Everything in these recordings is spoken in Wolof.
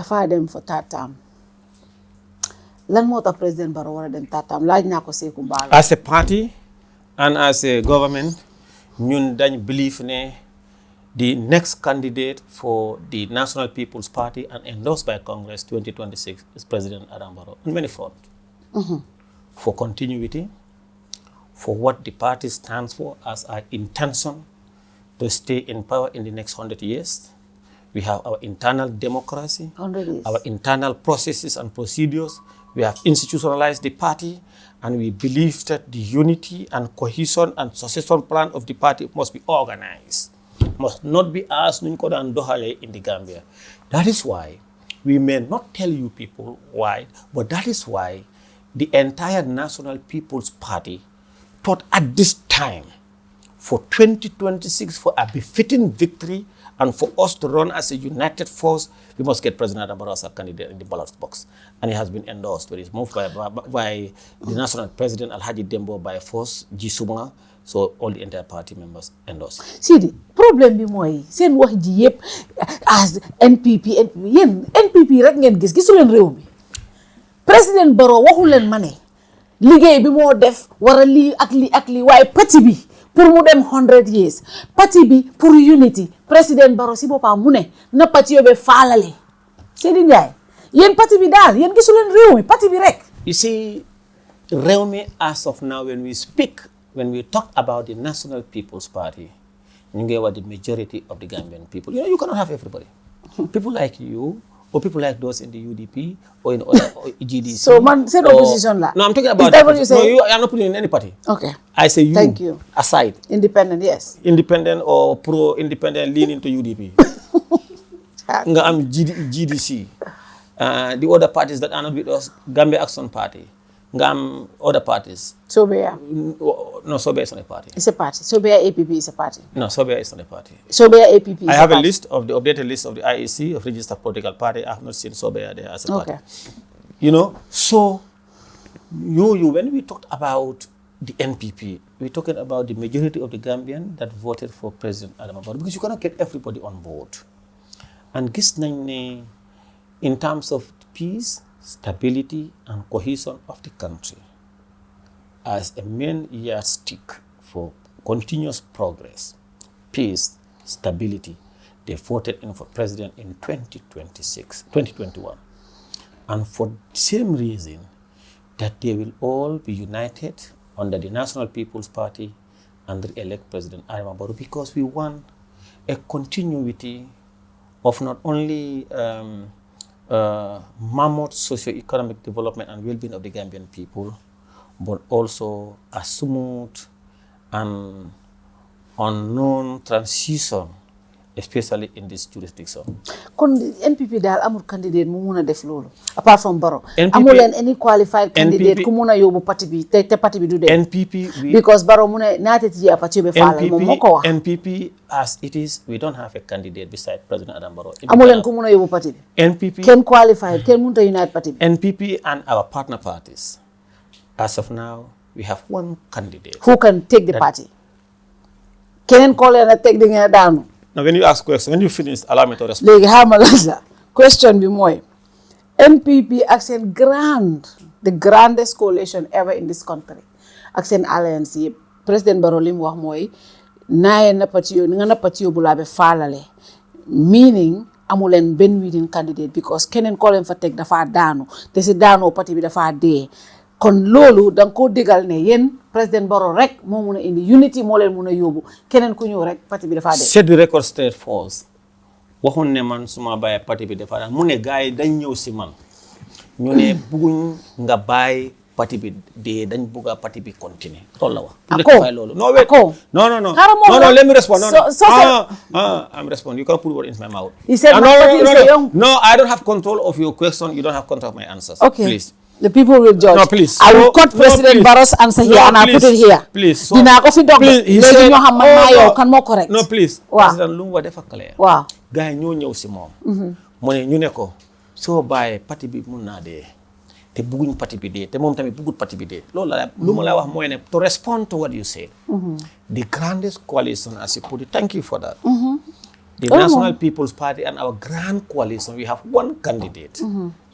dafa dem for third term lan moo tax President Barrow war a dem third term laaj naa ko Seeku Mbaalo. As a party and as a government ñun dañ believe ne the next candidate for the National People's Party and endorsed by Congress 2026 is President Adam Barrow on many fronts. For continuity, for what the party stands for as our intention to stay in power in the next 100 years. We have our internal democracy, our internal processes and procedures. We have institutionalized the party, and we believe that the unity and cohesion and succession plan of the party must be organized, must not be as Nunkoda and Dohale in the Gambia. That is why we may not tell you people why, but that is why the entire National People's Party thought at this time for 2026 for a befitting victory and for us to run as a united force, we must get President Adam Barrow as a candidate in the ballot box. And he has been endorsed, but it's moved by the National President Alhaji Dembo by force, Jisuma, so all the entire party members endorsed. Sidi, problem bi mooy seen wax ji yëpp as NPP yéen NPP rek ngeen gisu leen réew mi. President Barrow waxu leen ma ne liggéey bi moo def war a lii ak lii waaye parti bi pour mu dem 100 years parti bi pour unity President Barrow si boppam mu ne na parti yóbbee faalale Seedy Njie yéen parti bi daal yéen gisu leen réew mi parti bi rek. You see, réew mi as of now when we talk about the National People's Party, ñu ngi wax the majority of the Gambian people. You know, you cannot have everybody. People like you, or people like those in the UDP or in other GDC. So, man, said opposition la. No, I'm talking about. Is that what you say? No, I'm not putting in any party. Okay. I say you. Thank you. Aside. Independent, yes. Independent or pro-independent leaning to UDP. Nga am GDC. The other parties that are not with us, Gambia Action Party. Nga am other parties. Sobea. No, Sobea is not a party. It's a party. Sobea APP is a party. No, Sobea is not a party. Sobea APP is a party. I have a list of the updated list of the IEC of registered political party. I have not seen Sobea there as a party. Okay. You know, so when we talked about the NPP, we're talking about the majority of the Gambian that voted for President Adam Barrow, because you cannot get everybody on board. And gis nañ ne in terms of peace, stability and cohesion of the country as a main yardstick for continuous progress, peace, stability, they voted in for president in 2021. And for the same reason that they will all be united under the National People's Party and re-elect President Adam Barrow, because we want a continuity of not only mammoth socio-economic development and well-being of the Gambian people, but also a smooth and unknown transition, especially in this jurisdiction. Kon NPP daal amul candidate mu mun a def loolu apart from Barrow. Amul leen any qualified candidate ku mun a yóbbu parti bi te parti bi du dem. Because Barrow mu ne naate ci parti bi faala moom moo ko wax. NPP as it is, we don't have a candidate beside President Adam Barrow. Amul leen ku mun a yóbbu parti bi. NPP Ken qualified, ken mun ta unite parti bi. NPP and our partner parties, as of now, we have one candidate who can take the party. Keneen ko leen a teg di ngeen daanu. Now, when you ask question, when you finish, allow me to respond. Legi xamal question bi mooy NPP ak seen the grandest coalition ever in this country ak seen alliance yëpp President Barrow li mu wax mooy naaye na parti nga na parti bu laa be faalale, meaning amuleen benn winning candidate because keneen ko leen fa teg dafa daanu te si daanoo parti bi dafa dee. Kon loolu danga ko digal ne yéen President Barrow rek moo mun a indi unity moo leen mun a yóbbu keneen ku ñëw rek parti bi dafa dee. Set the record straight first. Waxoon ne man suma bàyyi parti bi dafa daan mu ne gars yi dañ ñëw si man ñu ne bugguñ nga bàyyi parti bi dee dañ bugga parti bi continuer loolu la wax. Ako no wait. No, let me respond. I'm responding. You can't put word in my mouth. He said no, I don't have control of your question. You don't have control of my answers. Okay. Please. The people will judge. No, please. I will cut President Barrow's answer here and I'll put it here. Please. Dina ko fi dog. He said, kan mo correct. No, please. Wow. President lu wa defa clair. Wow. Gaay ñoo ñëw si moom. Mo ne ñu ne ko soo bàyyee parti bi mun naa dee te bugguñ parti bi dee te moom tamit buggut parti bi dee loolu la lu ma la wax mooy ne to respond to what you said. The grandest coalition as you put it, thank you for that. The National People's Party and our grand coalition, we have one candidate.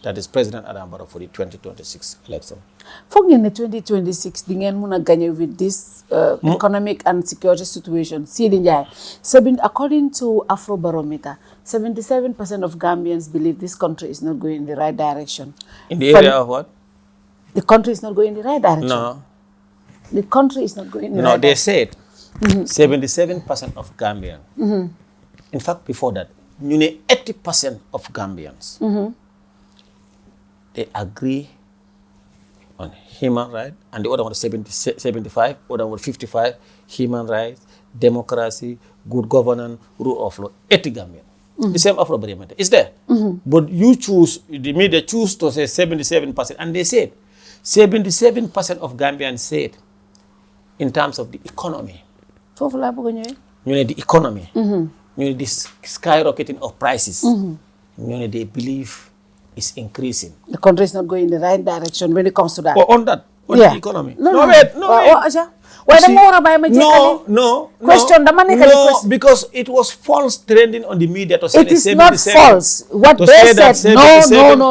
That is President Barrow for the 2026 election. Foog ngeen ne 2026 di ngeen mun a gagné with this economic and security situation. Seedy Njie, according to Afrobarometer, 77% of Gambians believe this country is not going in the right direction. In the area of what? The country is not going in the right direction. No. The country is not going in the No, right they direction. said 77% of Gambians. In fact, before that, 80% of Gambians, they agree on human rights, and the other one was 75, other one 55, human rights, democracy, good governance, rule of law, 80 Gambians. The same Afrobarometer is there. But you choose, the media choose to say 77%, and they said 77% of Gambians said in terms of the economy. The economy. The skyrocketing of prices. They believe is increasing. The country is not going in the right direction when it comes to that. Or on that, on the economy. No, question, no, because it was false trending on the media to say it is not false. What they said, no.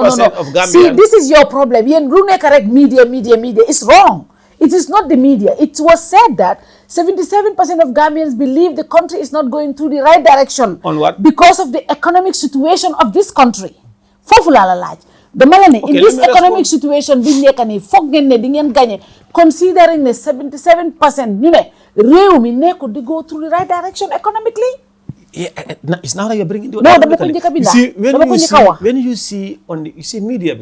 Of Gambians. See, this is your problem. Yen rune correct media. It's wrong. It is not the media. It was said that 77% of Gambians believe the country is not going through the right direction. On what? Because of the economic situation of this country. In this economic situation, considering the 77%, could go through the right direction economically. Yeah, it's now that you're bringing the when you see on the media,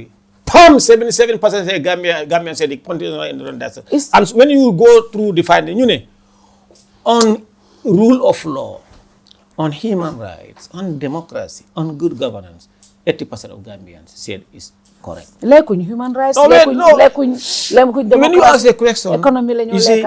77% say Gambia said the country is not in the right direction. And when you go through the finding, on rule of law, on human rights, on democracy, on good governance, 80% of Gambians said is correct. Human rights, when you ask a question, you say,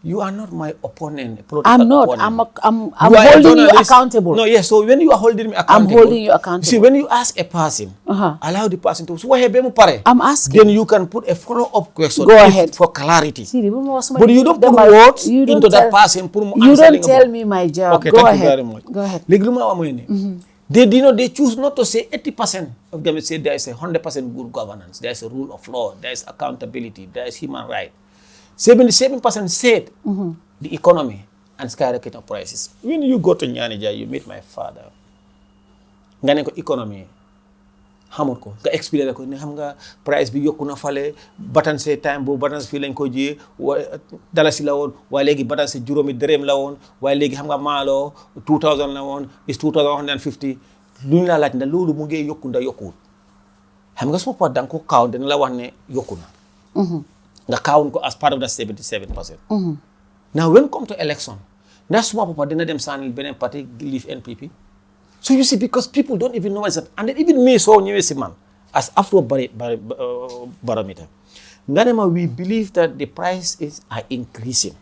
you are not my opponent. I'm not. Opponent. I'm holding you accountable. No, yes. So when you are holding me accountable, I'm holding you accountable. See, when you ask a person, allow the person to. So I'm asking. Then you can put a follow-up question. Go ahead For clarity. See, but you don't put words into that person. You don't tell me my job. Okay, Go thank ahead. you very much. Go ahead. They choose not to say 80% of them say there is 100% good governance, there is a rule of law, there is accountability, there is human right. 77% said the economy and skyrocketing prices. When you go to Nyanija, you meet my father. Nga ko economy xamul ko nga expliquer ko ne xam nga price bi yokku na fale batanse time bo batanse fi lañ ko jiyee dalasi la woon waaye léegi batanse juróomi dërëm la woon waaye léegi xam nga maalo 2000 la woon is 2150 luñ la laaj na loolu mu ngi yokku nda yokkuwul xam nga suma part danga ko count dina la wax ne yokku na nga count ko as part of that 77%. Now when come to election ndax suma papa dina dem sànnil beneen parti leave NPP. So you see, because people don't even know what's that. And then even me, so man, as Afrobarometer, we believe that the prices are increasing.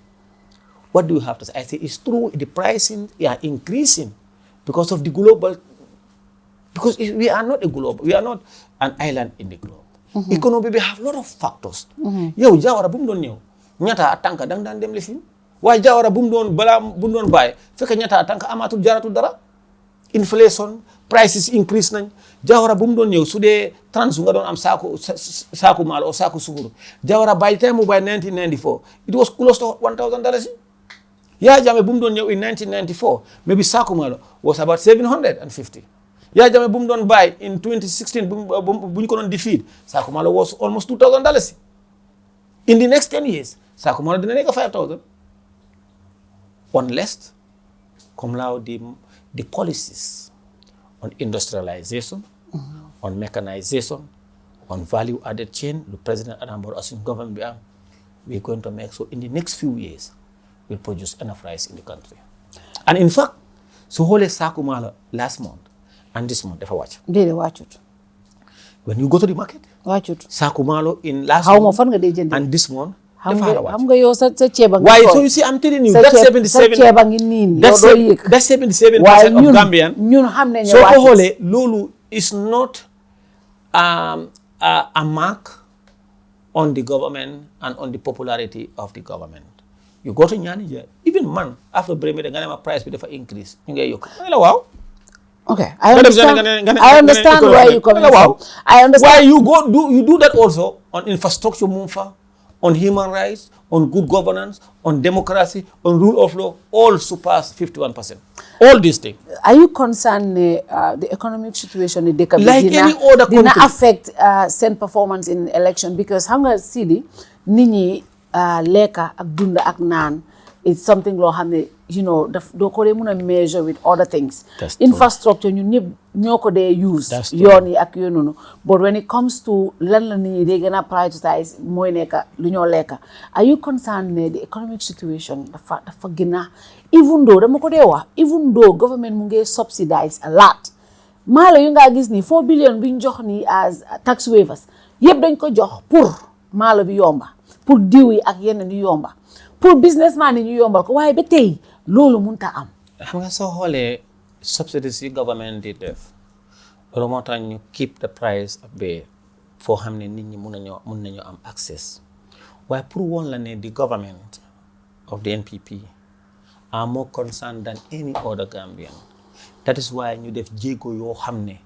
What do you have to say? I say it's true, the pricing are increasing because of the global, because we are not a global, we are not an island in the globe. Economy, we have a lot of factors. Yo, Jawara boom don ñew. Ñata atanka dang dan dem lifin. Way Jawara boom don bala boom don bay. Fekk ñata atanka amatul jaratul dara. Inflation, prices increase nañ Jawara bu mu doon ñëw su dee trans nga doon am saaku maalo o saaku sukuru Jawara by the time mu by 1994 it was close to $1,000. Yaya Jammeh bu mu doon ñëw in 1994 maybe saaku maalo was about 750. Yaya Jammeh bu mu doon buy in 2016 bu ñu ko doon defeat saaku maalo was almost $2,000. In the next 10 years saaku maalo dina nekk 5,000 unless comme laaw the policies on industrialization, on mechanization, on value-added chain, the President Barrow as in government, we're going to make so in the next few years, we'll produce enough rice in the country. And in fact, so whole Sakumala last month and this month, if I watch. They watch it. When you go to the market, watch it. Sakumalo in last month and this month, why? So you see, I'm telling you, that's 77%. That's 77% of Gambian. So Lulu is not a mark on the government and on the popularity of the government. You go to Nyanija, even man after Bremen, the Ganama price will increase. Wow. Okay, I understand where you're coming from. I understand. Why you do that also on infrastructure movement, on human rights, on good governance, on democracy, on rule of law, all surpass 51%. All these things. Are you concerned the economic situation in the Like any other country, did not affect send performance in election? Because how nga Seedy nit ñi leka ak dunda ak naan it's something loo xam ne doo ko dee mën a measure with other things. Infrastructure ñun ñëpp ñoo ko dee use yoon yi ak yoon noonu but when it comes to lan la nit ñi dee gën a prioritize mooy nekka lu ñoo lekka. Are you concerned ne the economic situation dafa gën a even though dama ko dee wax even though government mu ngi subsidize a lot maalo yu nga gis ni 4 billion bi ñu jox ni as tax waivers yëpp dañ ko jox pour maalo bi yomba pour diw yi ak yeneen yu yomba pour businessman yi ñu yombal ko waaye ba tey loolu mënta am. xam nga soo xoolee subsidies yi government di def loolu moo tax ñu keep the price up there foo xam ne nit ñi mun nañu am access waaye pour woon la ne the government of the NPP are more concerned than any other Gambian. That is why ñu def jéego yoo xam ne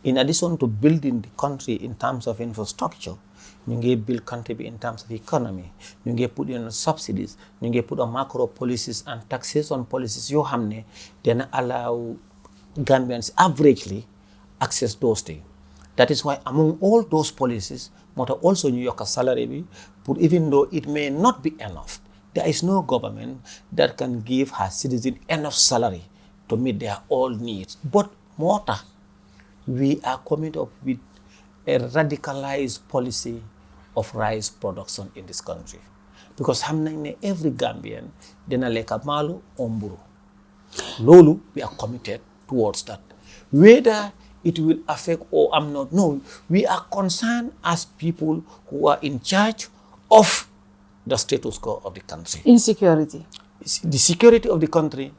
in addition to building the country in terms of infrastructure ñu ngi build country bi in terms of economy ñu ngi put in subsidies ñu ngi put on macro policies and taxation policies yoo xam ne dana allow Gambians averagely access those things. That is why among all those policies moo tax also ñu yokk salary bi pour even though it may not be enough there is no government that can give her citizens enough salary to meet their all needs. But moo tax we are coming up with a radicalized policy of rice production in this country because xam nañ ne every Gambian dina lekka maalo or mburu loolu we are committed towards that whether it will affect or am not. No, we are concerned as people who are in charge of the status quo of the country. Insecurity. The security of the country,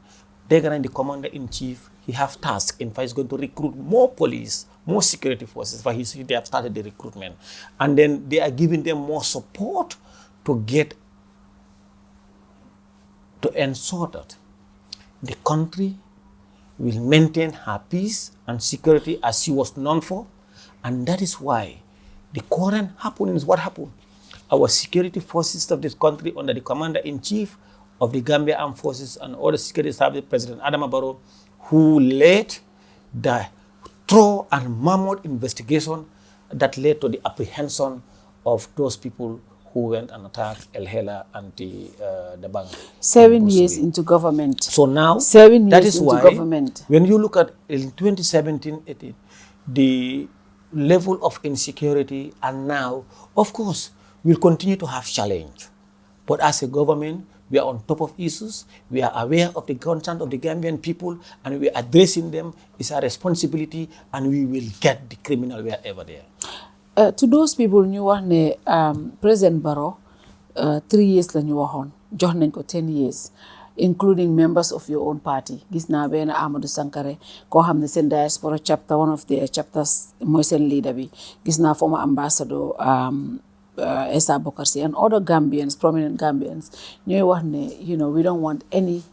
they're going to the commander-in-chief, he have tasks. In fact, he's going to recruit more police, more security forces. For they have started the recruitment. And then they are giving them more support to ensure that the country will maintain her peace and security as she was known for. And that is why the current happening is what happened. Our security forces of this country under the commander-in-chief of the Gambia Armed Forces and other security service, President Barrow, who led the thorough and mammoth investigation that led to the apprehension of those people who went and attacked El Hela and the bank. 7 years into government. So now, 7 years that is into why government. When you look at in 2017-18, the level of insecurity and now, of course, we'll continue to have challenge. But as a government, we are on top of issues. We are aware of the concern of the Gambian people, and we are addressing them. It's our responsibility, and we will get the criminal wherever they are. To those people, ñu wax ne President Barrow 3 years la ñu waxoon jox nañ ko 10 years, including members of your own party. Gis naa benn Amadou Sankare koo xam ne seen diaspora chapter, one of their chapters mooy seen leader bi. Gis naa former ambassador Essa Bokarsi and other Gambians, prominent Gambians, ñooy wax ne we don't want any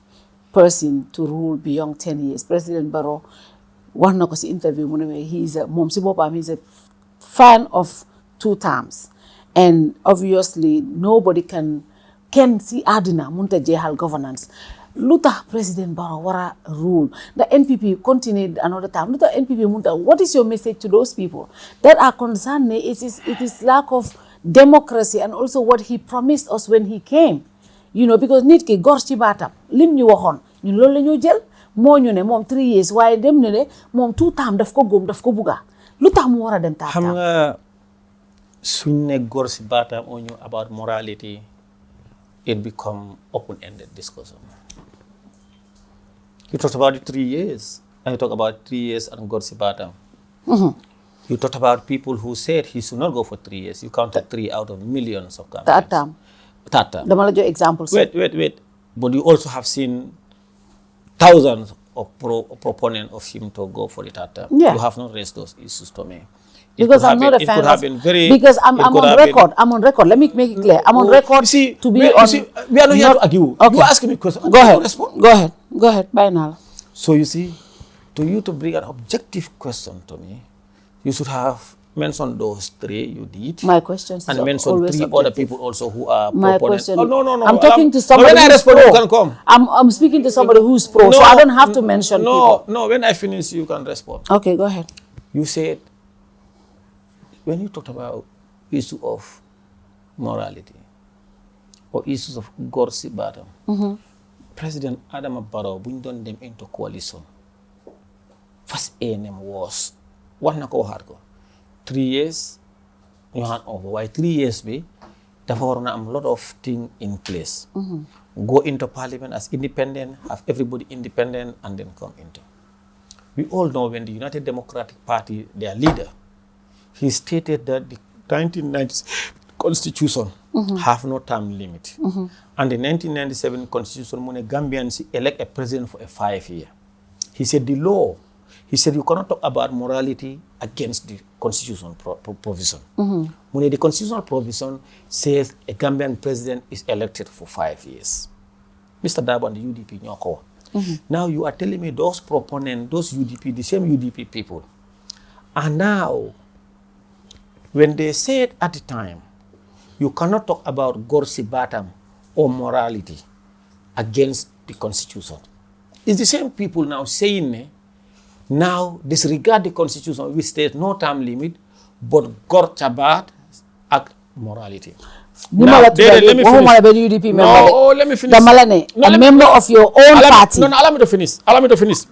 person to rule beyond 10 years. President Barrow wax na ko si interview mu ne he's a fan of 2 terms, and obviously nobody can see àddina munta jeexal governance. Lu tax President Barrow wara rule the NPP continue another time? Lu tax NPP munta? What is your message to those people that are concerned? It is lack of democracy and also what he promised us when he came. Because nit ki gor ci baatam lim ñu waxoon ñun loolu la ñu jël moo ñu ne moom 3 years waaye dem ne ne moom 2 terms daf ko góom daf ko bugga. Lu tax mu war a dem taam xam nga suñ ne gor ci baatam oo ñu about morality, it become open-ended discussion. You talked about the 3 years, and you talk about 3 years and gor ci baatam. You talked about people who said he should not go for 3 years. You counted 3 out of millions of Gambians. That time. Dama la jox examples. Wait. But you also have seen thousands of proponents of him to go for the third term. Yeah. You have not raised those issues to me. Because I'm not a fan of... Because I'm on record. I'm on record. Let me make it clear. I'm on record to be on... We are not here to argue. Okay. You ask me a question. Go ahead. Go ahead. Bye now. So you see, to you to bring an objective question to me, you should have mentioned those three you did. My questions and is mention always three objective. other people also who are My proponents. question. Oh, no. I'm talking to somebody when I who's respond, pro. you can come. I'm speaking to somebody who's pro, so I don't have to mention people. No, when I finish, you can respond. Okay, go ahead. You said, when you talked about issue of morality or issues of Gorsi Batam, President Adama Barrow, when done them into coalition, first A&M was, what na ko waxaat ko 3 years, you hand over. Why 3 years be? Dafa waroon am lot of things in place. Go into parliament as independent, have everybody independent, and then come into. We all know when the United Democratic Party, their leader, he stated that the 1990s constitution have no term limit. And the 1997 constitution, when Gambians elect a president for a 5-year. He said the law, he said you cannot talk about morality against the constitutional provision. When the constitutional provision says a Gambian president is elected for 5 years. Mr. Dabo and the UDP, nyoko. Now you are telling me those proponents, those UDP, the same UDP people, and now, when they said at the time, you cannot talk about Gorsi Batam or morality against the constitution. It's the same people now saying, now disregard the constitution, which states no term limit, but Gorchabat act morality. Now, let me finish. Let me finish. A member of your own party. No, allow me to finish. Allow me to finish.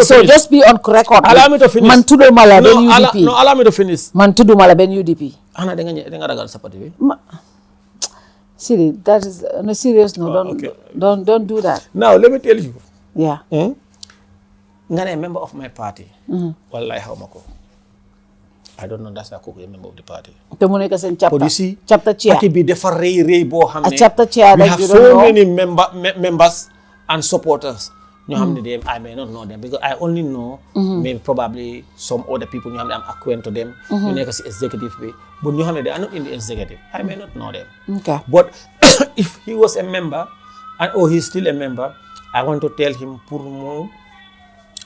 So just be on record. Allow me to finish. Man tudo mala ben UDP. No, allow me to finish. Man tudo mala ben UDP. Ana denga ragal sapati. Siri, that is on a serious note. Don't do that. Now let me tell you. Yeah. Ngane a member of my party. Wallahi hawmako. I don't know that's a member of the party. Chapter. You see, chapter chair. Party be different a chapter chair. We have so many members and supporters. I may not know them because I only know maybe probably some other people. I'm acquainted to them. You know, executive way, but they are not in the executive. I may not know them. Okay. But if he was a member, or he's still a member, I want to tell him pour more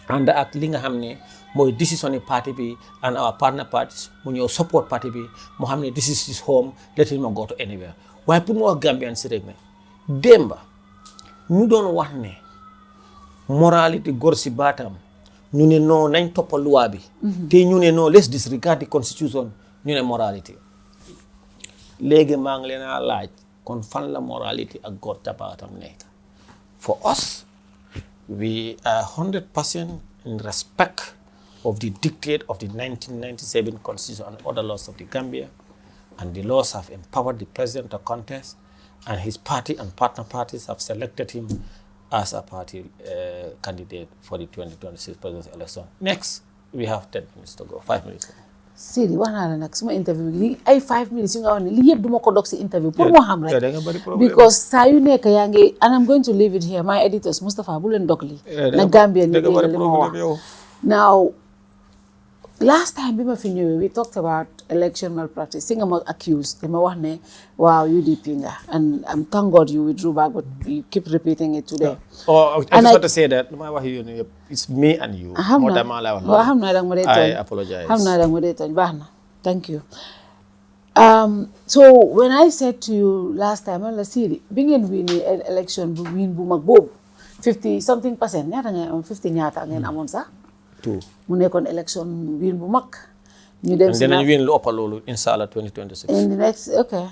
under act li nga xamne moy decision party bi and our partner parties mu ñew support party bi mo xamne this is his home, let him go to anywhere. Why pour mo Gambian ci rek ne demba ñu doon wax ne morality Gorsi Batam ñu ne non nañ top loi bi té ñu ne non let's disregard the constitution ñu ne morality légui ma ngi leena laaj kon fan la morality ak Gorsi Batam nek. For us, we are 100% in respect of the dictate of the 1997 Constitution and other laws of the Gambia, and the laws have empowered the president to contest, and his party and partner parties have selected him as a party candidate for the 2026 presidential election. Next, we have 10 minutes to go, 5 minutes to go. Sidi wax naa la nag suma interview bi ay 5 minutes yu nga wax ne lii yëpp duma ko dog si interview pour moo xam rek because saa yu nekk yaa ngi and I'm going to leave it here my editors Moustapha bu leen dog lii na Gambia li ma wax now last time bi ma fi ñëwee we talked about election malpractice si nga ma accused dama wax ne waaw UDP nga and thank God you withdrew back but you keep repeating it today. I just want to say that it's me and you. I apologize. Thank you. So when I said to you last time, I said, being in winning election, win bu mag bob 50-something percent. Ñaata nga am 50 ñaata ngeen amoon sax. 2. Mu nekkoon election win bu mag. ñu dem si win lu ëpp loolu inshallah 2026. In the next, okay.